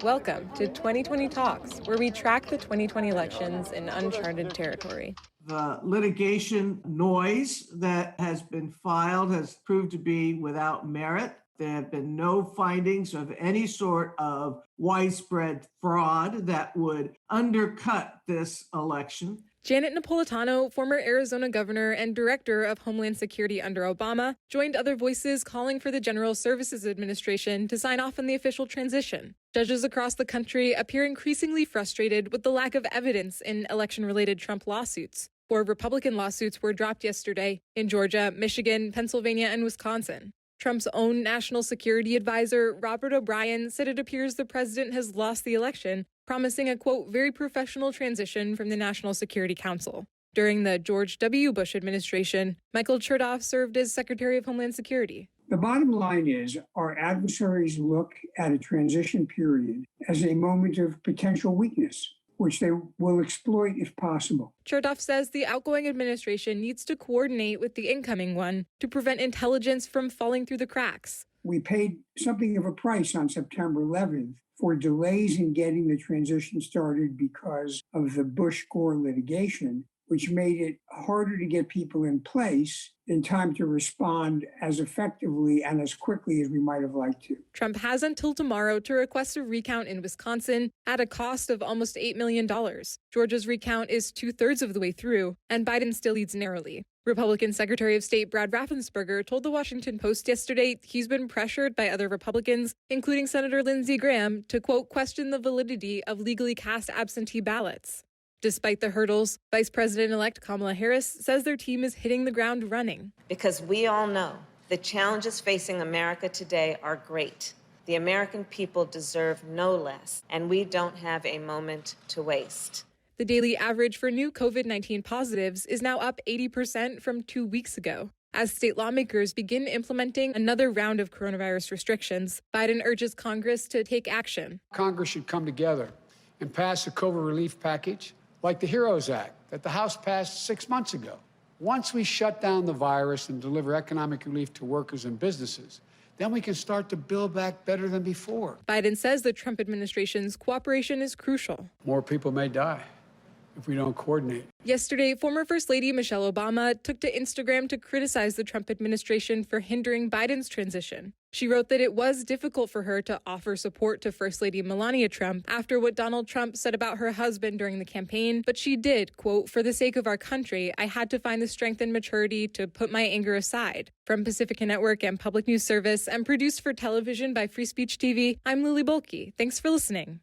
Welcome to 2020 Talks, where we track the 2020 elections in uncharted territory. The litigation noise that has been filed has proved to be without merit. There have been no findings of any sort of widespread fraud that would undercut this election. Janet Napolitano, former Arizona governor and director of Homeland Security under Obama, joined other voices calling for the General Services Administration to sign off on the official transition. Judges across the country appear increasingly frustrated with the lack of evidence in election-related Trump lawsuits. 4 Republican lawsuits were dropped yesterday in Georgia, Michigan, Pennsylvania, and Wisconsin. Trump's own national security advisor, Robert O'Brien, said it appears the president has lost the election, promising a, quote, very professional transition from the National Security Council. During the George W. Bush administration, Michael Chertoff served as Secretary of Homeland Security. The bottom line is our adversaries look at a transition period as a moment of potential weakness, which they will exploit if possible. Chertoff says the outgoing administration needs to coordinate with the incoming one to prevent intelligence from falling through the cracks. We paid something of a price on September 11th for delays in getting the transition started because of the Bush-Gore litigation, which made it harder to get people in place in time to respond as effectively and as quickly as we might have liked to. Trump has until tomorrow to request a recount in Wisconsin at a cost of almost $8 million. Georgia's recount is 2/3 of the way through, and Biden still leads narrowly. Republican Secretary of State Brad Raffensperger told the Washington Post yesterday he's been pressured by other Republicans, including Senator Lindsey Graham, to, quote, question the validity of legally cast absentee ballots. Despite the hurdles, Vice President-elect Kamala Harris says their team is hitting the ground running. Because we all know the challenges facing America today are great. The American people deserve no less, and we don't have a moment to waste. The daily average for new COVID-19 positives is now up 80% from 2 weeks ago. As state lawmakers begin implementing another round of coronavirus restrictions, Biden urges Congress to take action. Congress should come together and pass a COVID relief package like the HEROES Act that the House passed 6 months ago. Once we shut down the virus and deliver economic relief to workers and businesses, then we can start to build back better than before. Biden says the Trump administration's cooperation is crucial. More people may die if we don't coordinate. Yesterday, former First Lady Michelle Obama took to Instagram to criticize the Trump administration for hindering Biden's transition. She wrote that it was difficult for her to offer support to First Lady Melania Trump after what Donald Trump said about her husband during the campaign, but she did, quote, for the sake of our country, I had to find the strength and maturity to put my anger aside. From Pacifica Network and Public News Service and produced for television by Free Speech TV, I'm Lily Bolke. Thanks for listening.